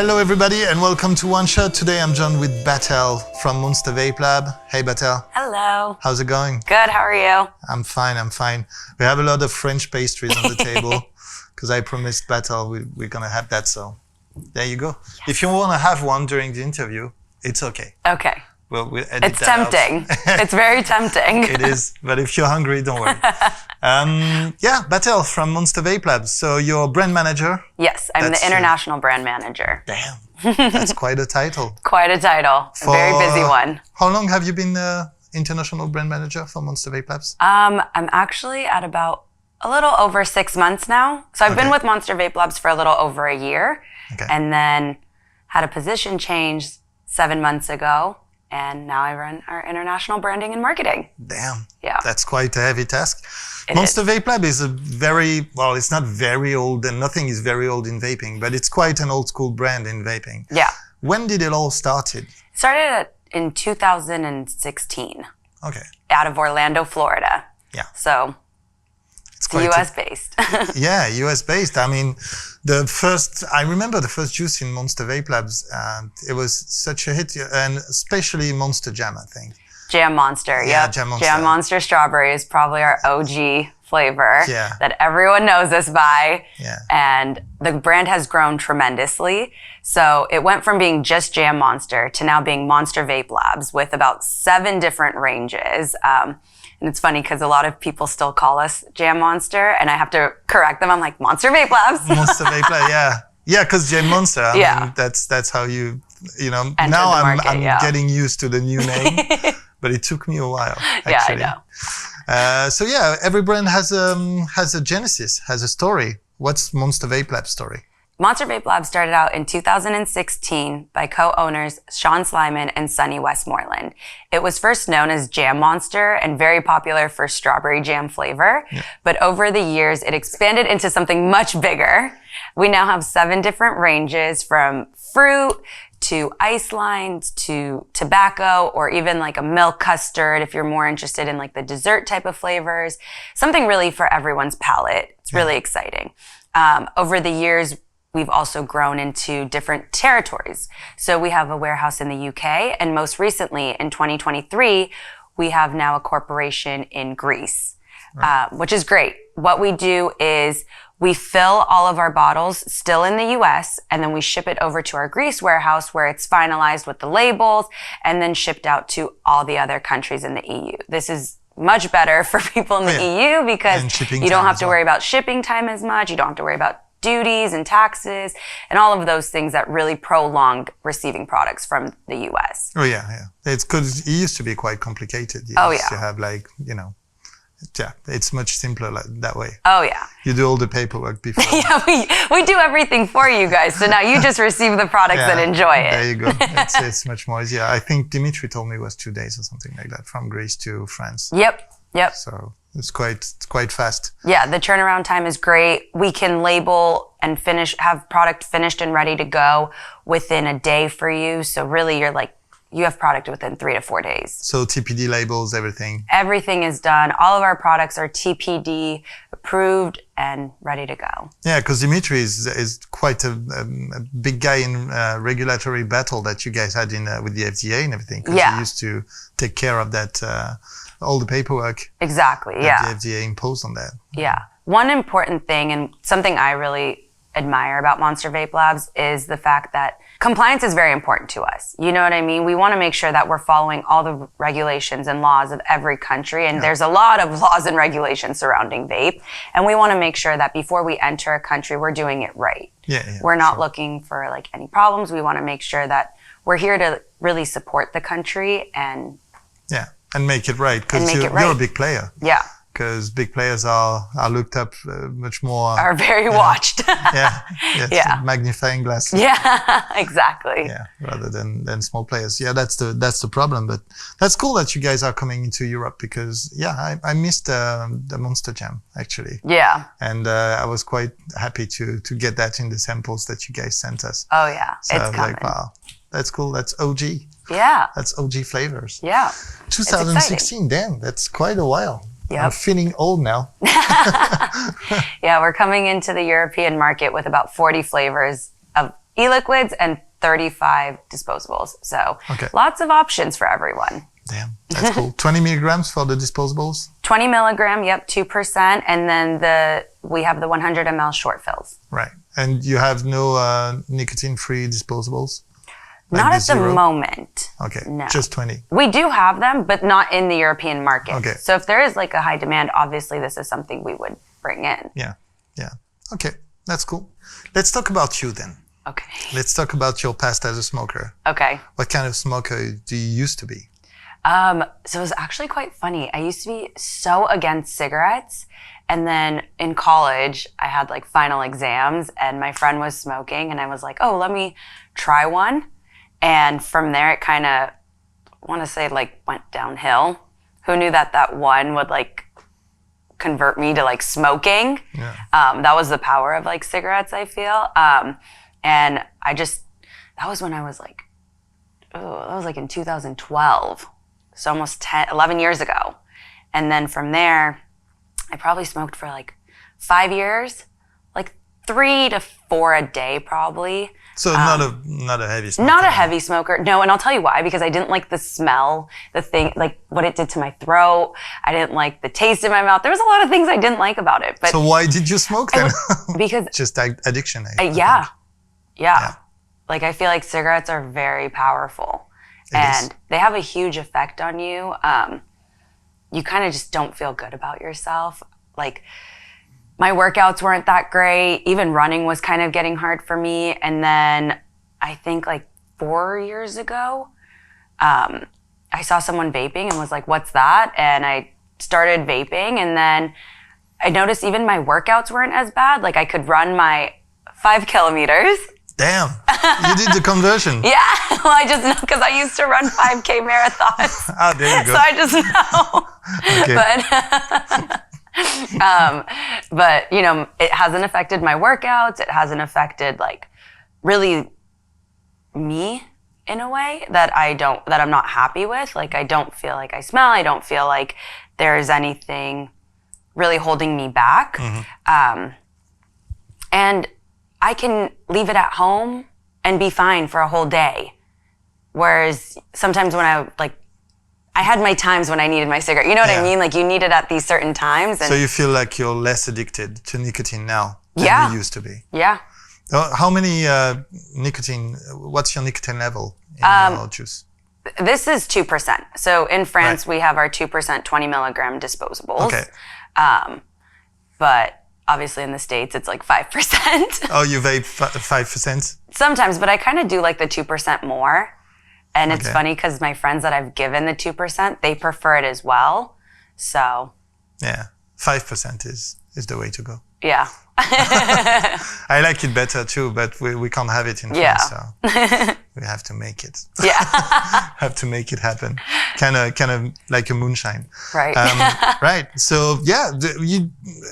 Hello everybody and welcome to One Shot. Today I'm joined with Batel from Monster Vape Lab. Hey Batel. Hello. How's it going? Good, how are you? I'm fine. We have a lot of French pastries on the table because I promised Batel we're going to have that, so there you go. Yes. If you want to have one during the interview, it's okay. Okay. We'll edit it's that tempting. out. It's very tempting. It is, but if you're hungry, don't worry. Yeah, Batel from Monster Vape Labs. So you're brand manager? Yes, I'm the international brand manager. Damn, that's quite a title. Quite a title. A very busy one. How long have you been international brand manager for Monster Vape Labs? I'm actually at about a little over 6 months now. So I've been with Monster Vape Labs for a little over a year, and then had a position change 7 months ago. And now I run our international branding and marketing. Damn. Yeah. That's quite a heavy task. It Monster is. Vape Lab is a very, well, it's not very old and nothing is very old in vaping, but it's quite an old school brand in vaping. Yeah. When did it all started? It started in 2016. Okay. Out of Orlando, Florida. Yeah. So it's US based. Yeah, US based. I mean, I remember the first juice in Monster Vape Labs, and it was such a hit, and especially Monster Jam, I think. Jam Monster, yeah. Yep. Jam Monster. Jam Monster Strawberry is probably our OG flavor that everyone knows us by. Yeah. And the brand has grown tremendously. So it went from being just Jam Monster to now being Monster Vape Labs with about 7 different ranges. And it's funny because a lot of people still call us Jam Monster, and I have to correct them. I'm like, Monster Vape Labs. Monster Vape Labs, yeah. Yeah, because Jam Monster, I mean, that's how you know, enter now the market, I'm getting used to the new name, but it took me a while, actually. Yeah, I know. So yeah, every brand has a genesis, has a story. What's Monster Vape Labs' story? Monster Vape Labs started out in 2016 by co-owners Sean Slyman and Sunny Westmoreland. It was first known as Jam Monster and very popular for strawberry jam flavor. Yeah. But over the years, it expanded into something much bigger. We now have 7 different ranges, from fruit to ice lines to tobacco, or even like a milk custard if you're more interested in like the dessert type of flavors. Something really for everyone's palate. It's really exciting. Over the years, we've also grown into different territories. So we have a warehouse in the UK, and most recently in 2023, we have now a corporation in Greece, which is great. What we do is we fill all of our bottles still in the US, and then we ship it over to our Greece warehouse where it's finalized with the labels and then shipped out to all the other countries in the EU. This is much better for people in the EU because you don't have to worry about shipping time as much. You don't have to worry about duties and taxes and all of those things that really prolong receiving products from the US. Oh yeah. It's because it used to be quite complicated. You used to have like, you know, it's much simpler that way. Oh yeah. You do all the paperwork before. Yeah, we do everything for you guys. So now you just receive the products and enjoy it. There you go. It's much more easier. I think Dimitri told me it was 2 days or something like that from Greece to France. Yep. So it's quite fast. Yeah, the turnaround time is great. We can label and have product finished and ready to go within a day for you. So really you have product within 3 to 4 days. So TPD labels, everything? Everything is done. All of our products are TPD approved and ready to go. Yeah, because Dimitri is quite a big guy in regulatory battle that you guys had with the FDA and everything. Because he used to take care of that, all the paperwork. Exactly, that the FDA imposed on that. Yeah. One important thing, and something I really admire about Monster Vape Labs, is the fact that compliance is very important to us. You know what I mean? We want to make sure that we're following all the regulations and laws of every country. And there's a lot of laws and regulations surrounding vape. And we want to make sure that before we enter a country, we're doing it right. We're not looking for like any problems. We want to make sure that we're here to really support the country and make it right. Because you're a big player. Yeah. Because big players are looked up much more. Are very watched. Magnifying glass. Yeah, exactly. Yeah, rather than small players. Yeah, that's the problem. But that's cool that you guys are coming into Europe because I missed the Monster Jam actually. Yeah. And I was quite happy to get that in the samples that you guys sent us. Oh yeah, so it's I was coming. like, wow, that's cool. That's OG. Yeah. That's OG flavors. Yeah. 2016. Damn, that's quite a while. Yep. I'm feeling old now. Yeah, we're coming into the European market with about 40 flavors of e-liquids and 35 disposables. So lots of options for everyone. Damn, that's cool. 20 milligrams for the disposables? 20 milligram, yep, 2%. And then we have the 100 ml short fills. Right. And you have no nicotine-free disposables? Not at the moment. Okay, no. Just 20. We do have them, but not in the European market. Okay. So if there is like a high demand, obviously this is something we would bring in. Yeah. Okay, that's cool. Let's talk about you then. Okay. Let's talk about your past as a smoker. Okay. What kind of smoker do you used to be? So it was actually quite funny. I used to be so against cigarettes. And then in college, I had like final exams and my friend was smoking and I was like, oh, let me try one. And from there, it kind of, I want to say like went downhill. Who knew that one would like convert me to like smoking? Yeah. That was the power of like cigarettes, I feel. And that was when I was like, that was like in 2012. So almost 11 years ago. And then from there, I probably smoked for like 5 years, like 3 to 4 a day probably. So not a heavy smoker. Not a heavy smoker. No, and I'll tell you why, because I didn't like the smell, the thing, like what it did to my throat. I didn't like the taste in my mouth. There was a lot of things I didn't like about it. But so why did you smoke then? Because just addiction. Yeah. Like I feel like cigarettes are very powerful. And they have a huge effect on you. You kind of just don't feel good about yourself. Like my workouts weren't that great. Even running was kind of getting hard for me. And then I think like 4 years ago, I saw someone vaping and was like, what's that? And I started vaping. And then I noticed even my workouts weren't as bad. Like I could run my 5 kilometers. Damn, you did the conversion. Yeah, well, I just know because I used to run 5K marathons. There you go. So I just know. Okay. But you know, it hasn't affected my workouts. It hasn't affected like really me in a way that I'm not happy with. Like I don't feel like I smell. I don't feel like there's anything really holding me back. Mm-hmm. And I can leave it at home and be fine for a whole day. Whereas sometimes when I had my times when I needed my cigarette. You know what I mean? Like you need it at these certain times. And so you feel like you're less addicted to nicotine now than you used to be? Yeah. How many what's your nicotine level in your juice? This is 2%. So in France, we have our 2% 20 milligram disposables. Okay. But obviously in the States, it's like 5%. Oh, you vape 5%? Sometimes, but I kind of do like the 2% more. And it's funny because my friends that I've given the 2%, they prefer it as well. So. Yeah, 5% is the way to go. Yeah. I like it better too, but we can't have it in France, so we have to make it. Yeah. Have to make it happen. Kind of like a moonshine. Right. Right. So yeah,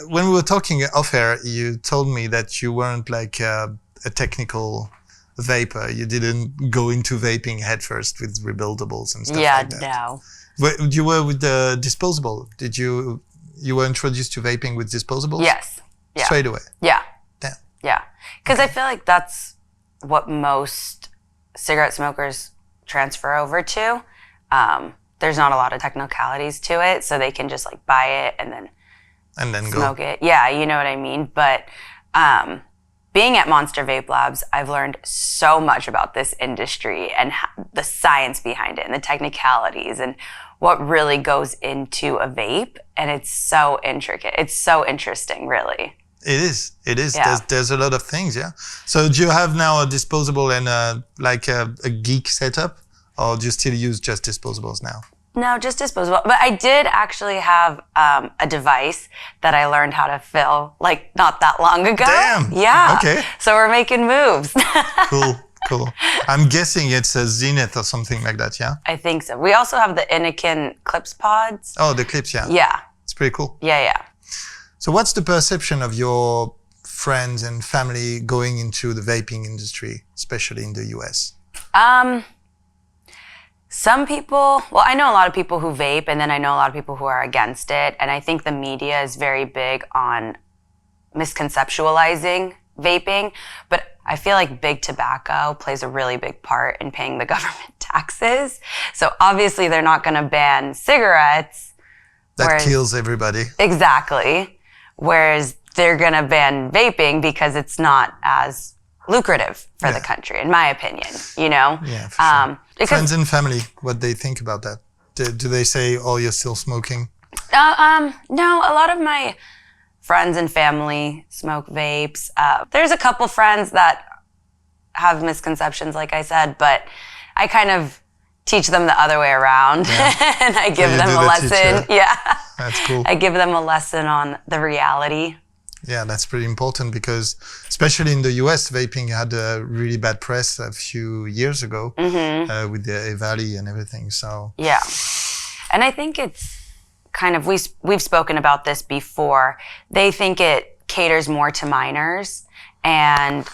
when we were talking off air, you told me that you weren't like a technical vapor. You didn't go into vaping headfirst with rebuildables and stuff like that. Yeah, no. You were with the disposable. Did you were introduced to vaping with disposables? Yes. Yeah. Straight away. Yeah. Damn. Yeah. Because I feel like that's what most cigarette smokers transfer over to. There's not a lot of technicalities to it, so they can just like buy it and then smoke it. Yeah, you know what I mean? But being at Monster Vape Labs, I've learned so much about this industry and the science behind it and the technicalities and what really goes into a vape. And it's so intricate. It's so interesting, really. It is. Yeah. There's a lot of things, yeah. So do you have now a disposable and a geek setup, or do you still use just disposables now? No, just disposable. But I did actually have a device that I learned how to fill like not that long ago. Damn. Yeah. Okay. So we're making moves. Cool. I'm guessing it's a Zenith or something like that, yeah? I think so. We also have the Anakin clips pods. Oh, the clips, yeah. Yeah. It's pretty cool. Yeah. So what's the perception of your friends and family going into the vaping industry, especially in the US? Some people, well, I know a lot of people who vape, and then I know a lot of people who are against it. And I think the media is very big on misconceptualizing vaping. But I feel like big tobacco plays a really big part in paying the government taxes. So obviously they're not going to ban cigarettes. That kills everybody. Exactly. Whereas they're going to ban vaping because it's not as lucrative for the country, in my opinion, you know? Yeah, for sure. Friends and family, what they think about that? Do they say, oh, you're still smoking? No, a lot of my friends and family smoke vapes. There's a couple friends that have misconceptions, like I said, but I kind of teach them the other way around. And I give them a lesson. Yeah. That's cool. I give them a lesson on the reality. Yeah, that's pretty important because especially in the US, vaping had a really bad press a few years ago with the Valley and everything. So yeah. And I think it's kind of, we've spoken about this before. They think it caters more to minors. And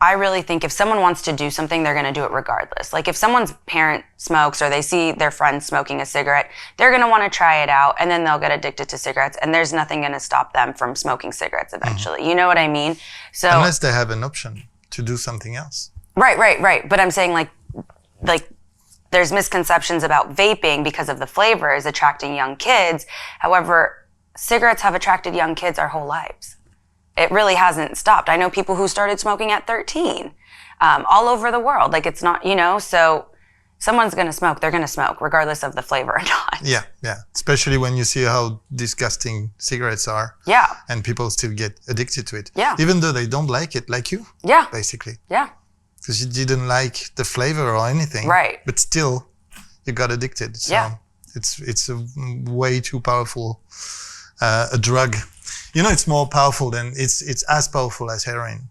I really think if someone wants to do something, they're going to do it regardless. Like if someone's parent smokes or they see their friend smoking a cigarette, they're going to want to try it out and then they'll get addicted to cigarettes and there's nothing going to stop them from smoking cigarettes eventually. You know what I mean? So unless they have an option to do something else. Right. But I'm saying like there's misconceptions about vaping because of the flavors attracting young kids. However, cigarettes have attracted young kids our whole lives. It really hasn't stopped. I know people who started smoking at 13, all over the world. Like it's not, you know, so someone's going to smoke, they're going to smoke regardless of the flavor or not. Yeah. Especially when you see how disgusting cigarettes are. Yeah. And people still get addicted to it. Yeah. Even though they don't like it, like you. Yeah. Basically. Yeah. Because you didn't like the flavor or anything. Right. But still, you got addicted. So yeah. It's a way too powerful a drug. You know, it's more powerful than, it's as powerful as heroin.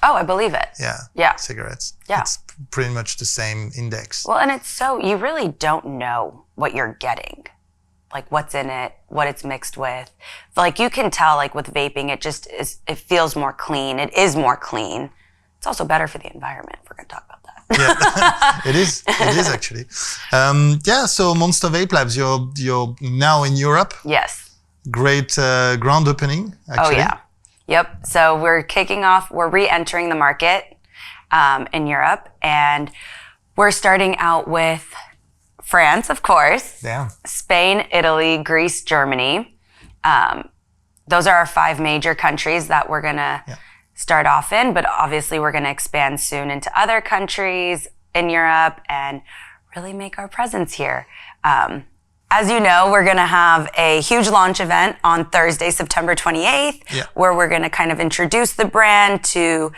Oh, I believe it. Yeah. Cigarettes. Yeah. It's pretty much the same index. Well, and it's so, you really don't know what you're getting. Like what's in it, what it's mixed with. Like you can tell like with vaping, it just is, it feels more clean. It is more clean. It's also better for the environment. We're going to talk about that. Yeah, it is actually. So Monster Vape Labs, you're now in Europe. Yes. Great grand opening, actually. Oh, yeah. Yep. So we're kicking off, we're re-entering the market in Europe, and we're starting out with France, of course. Yeah. Spain, Italy, Greece, Germany. Those are our 5 major countries that we're going to start off in, but obviously we're going to expand soon into other countries in Europe and really make our presence here. As you know, we're going to have a huge launch event on Thursday, September 28th, where we're going to kind of introduce the brand to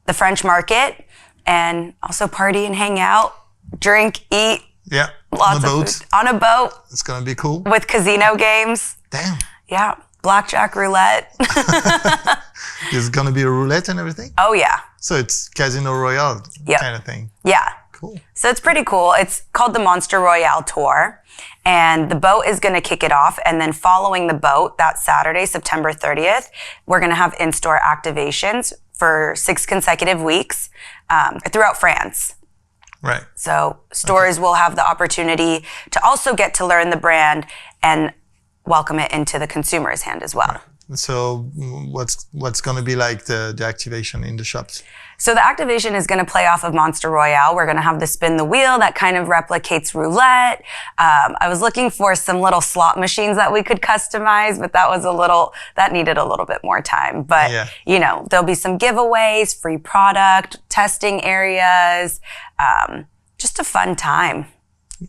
the French market and also party and hang out, drink, eat. Yeah, lots of food. On a boat. It's going to be cool. With casino games. Damn. Yeah, blackjack roulette. There's going to be a roulette and everything? Oh, yeah. So it's Casino Royale kind of thing. Yeah. Cool. So it's pretty cool. It's called the Monster Royale Tour. And the boat is going to kick it off. And then following the boat, that Saturday, September 30th, we're going to have in-store activations for 6 consecutive weeks throughout France. Right. So stores will have the opportunity to also get to learn the brand and welcome it into the consumer's hand as well. Right. So what's going to be like the activation in the shops? So the activation is going to play off of Monster Royale. We're going to have the spin the wheel that kind of replicates roulette. I was looking for some little slot machines that we could customize, but that needed a little bit more time. But, you know, there'll be some giveaways, free product, testing areas, just a fun time.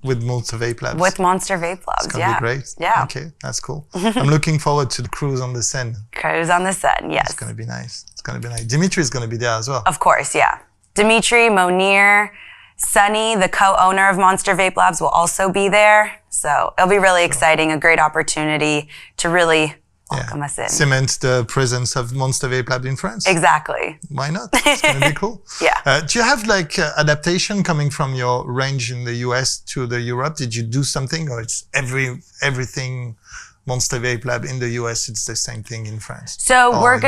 With Monster Vape Labs. With Monster Vape Labs, it's gonna be great. Yeah. Okay, that's cool. I'm looking forward to the cruise on the Seine. Cruise on the Seine, yes. It's gonna be nice. Dimitri is gonna be there as well. Of course, yeah. Dimitri, Monir, Sunny, the co-owner of Monster Vape Labs, will also be there. So it'll be really exciting, a great opportunity to really welcome us in. Cement the presence of Monster Vape Lab in France. Exactly. Why not? It's going to be cool. Do you have like adaptation coming from your range in the US to the Europe? Did you do something, or it's everything Monster Vape Lab in the US, it's the same thing in France? So we're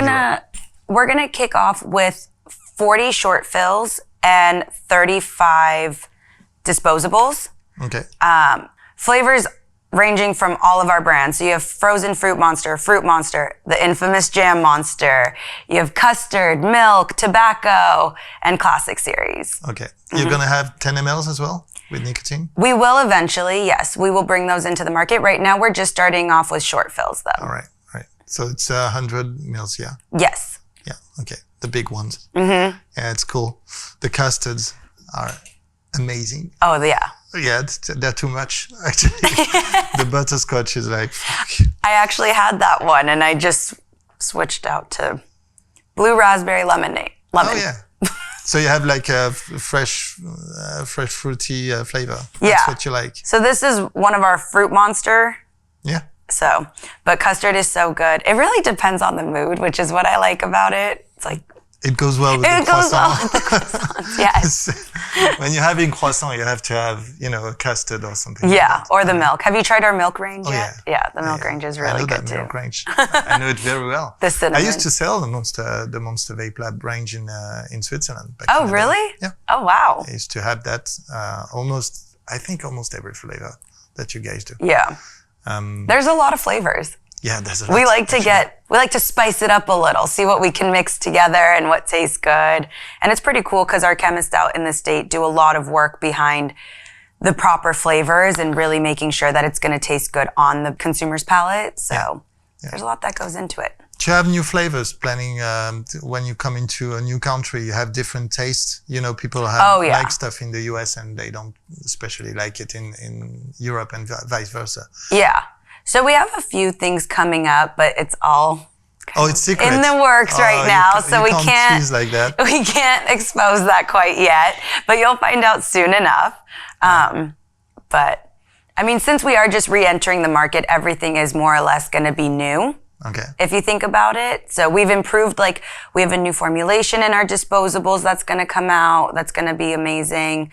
gonna kick off with 40 short fills and 35 disposables. Okay. Flavors, ranging from all of our brands. So you have frozen fruit monster, the infamous jam monster. You have custard, milk, tobacco, and classic series. Okay. You're going to have 10 mLs as well with nicotine? We will eventually, yes. We will bring those into the market. Right now, we're just starting off with short fills, though. All right. So it's 100 mils, yeah? Yes. Yeah, okay. The big ones. Yeah, it's cool. The custards are amazing. Oh, yeah. Yeah, they're too much, actually. The butterscotch is like, fuck. I actually had that one, and I just switched out to blue raspberry lemon. Oh, yeah. So you have like a fresh fruity flavor. That's what you like. So this is one of our fruit monster. Yeah. So, but custard is so good. It really depends on the mood, which is what I like about it. It's like it goes well with the croissant. It goes well with the croissants, yes. When you're having croissant, you have to have, a custard or something. Yeah, like or the milk. Have you tried our milk range yet? Yeah. Yeah, the milk range is really good too. I know that milk range. I know it very well. The cinnamon. I used to sell the Monster Vape Lab range in Switzerland. Oh, really? Yeah. Oh, wow. I used to have that almost every flavor that you guys do. Yeah. There's a lot of flavors. Yeah, there's a lot. We like to spice it up a little, see what we can mix together and what tastes good. And it's pretty cool because our chemists out in the state do a lot of work behind the proper flavors and really making sure that it's going to taste good on the consumer's palate. So there's a lot that goes into it. Do you have new flavors planning when you come into a new country? You have different tastes. People have like stuff in the US and they don't especially like it in Europe and vice versa. Yeah. So we have a few things coming up, but it's all it's secret. in the works right now. So we can't tease like that. We can't expose that quite yet, but you'll find out soon enough. But I mean, since we are just re-entering the market, everything is more or less going to be new. Okay. If you think about it. So we've improved, we have a new formulation in our disposables that's going to come out. That's going to be amazing.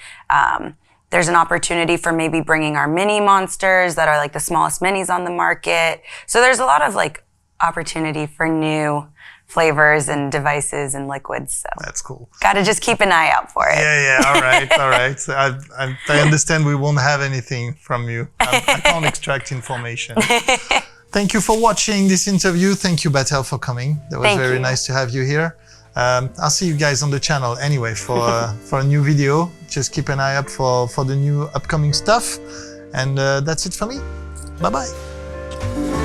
There's an opportunity for maybe bringing our mini monsters that are like the smallest minis on the market. So there's a lot of opportunity for new flavors and devices and liquids. So that's cool. Got to just keep an eye out for it. Yeah. All right. So I understand we won't have anything from you. I can't extract information. Thank you for watching this interview. Thank you, Batel, for coming. That was very nice to have you here. I'll see you guys on the channel anyway for a new video. Just keep an eye out for the new upcoming stuff. And that's it for me. Bye-bye.